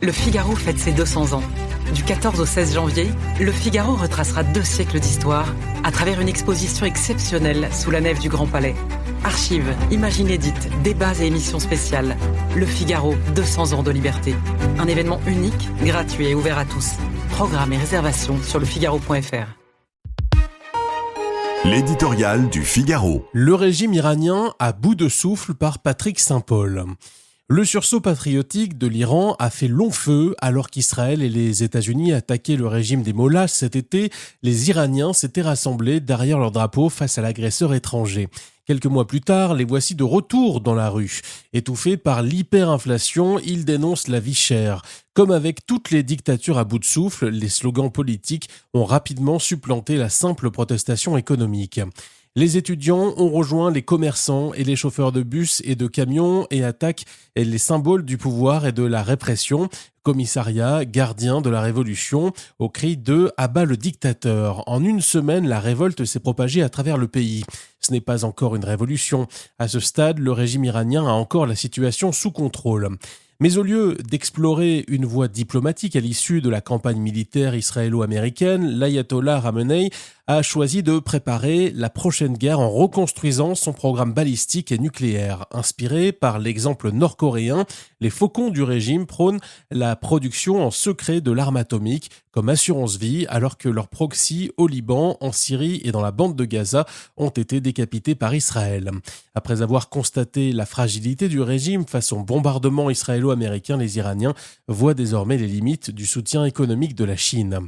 Le Figaro fête ses 200 ans. Du 14 au 16 janvier, Le Figaro retracera 2 siècles d'histoire à travers une exposition exceptionnelle sous la nef du Grand Palais. Archives, images inédites, débats et émissions spéciales. Le Figaro, 200 ans de liberté. Un événement unique, gratuit et ouvert à tous. Programmes et réservations sur lefigaro.fr. L'éditorial du Figaro. Le régime iranien à bout de souffle par Patrick Saint-Paul. Le sursaut patriotique de l'Iran a fait long feu alors qu'Israël et les États-Unis attaquaient le régime des Mollahs cet été. Les Iraniens s'étaient rassemblés derrière leur drapeau face à l'agresseur étranger. Quelques mois plus tard, les voici de retour dans la rue. Étouffés par l'hyperinflation, ils dénoncent la vie chère. Comme avec toutes les dictatures à bout de souffle, les slogans politiques ont rapidement supplanté la simple protestation économique. Les étudiants ont rejoint les commerçants et les chauffeurs de bus et de camions et attaquent les symboles du pouvoir et de la répression. Commissariat, gardien de la révolution, au cri de « à bas le dictateur ». En une semaine, la révolte s'est propagée à travers le pays. Ce n'est pas encore une révolution. À ce stade, le régime iranien a encore la situation sous contrôle. Mais au lieu d'explorer une voie diplomatique à l'issue de la campagne militaire israélo-américaine, l'ayatollah Khamenei a choisi de préparer la prochaine guerre en reconstruisant son programme balistique et nucléaire. Inspiré par l'exemple nord-coréen, les faucons du régime prônent la production en secret de l'arme atomique comme assurance vie, alors que leurs proxys au Liban, en Syrie et dans la bande de Gaza ont été décapités par Israël. Après avoir constaté la fragilité du régime face au bombardement israélo-américain, les Iraniens voient désormais les limites du soutien économique de la Chine.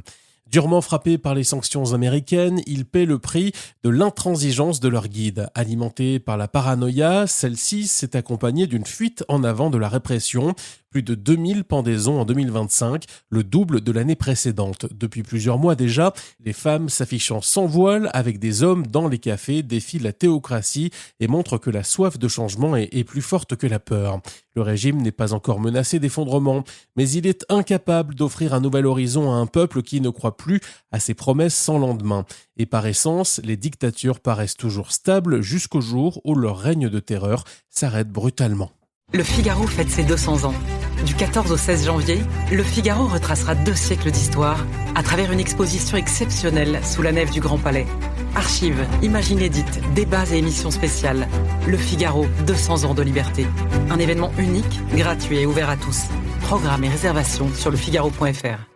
Durement frappés par les sanctions américaines, ils paient le prix de l'intransigeance de leur guide. Alimentée par la paranoïa, celle-ci s'est accompagnée d'une fuite en avant de la répression. Plus de 2000 pendaisons en 2025, le double de l'année précédente. Depuis plusieurs mois déjà, les femmes s'affichant sans voile avec des hommes dans les cafés défient la théocratie et montrent que la soif de changement est plus forte que la peur. Le régime n'est pas encore menacé d'effondrement, mais il est incapable d'offrir un nouvel horizon à un peuple qui ne croit plus à ses promesses sans lendemain. Et par essence, les dictatures paraissent toujours stables jusqu'au jour où leur règne de terreur s'arrête brutalement. Le Figaro fête ses 200 ans. Du 14 au 16 janvier, Le Figaro retracera 2 siècles d'histoire à travers une exposition exceptionnelle sous la nef du Grand Palais. Archives, images inédites, débats et émissions spéciales. Le Figaro, 200 ans de liberté. Un événement unique, gratuit et ouvert à tous. Programmes et réservations sur lefigaro.fr.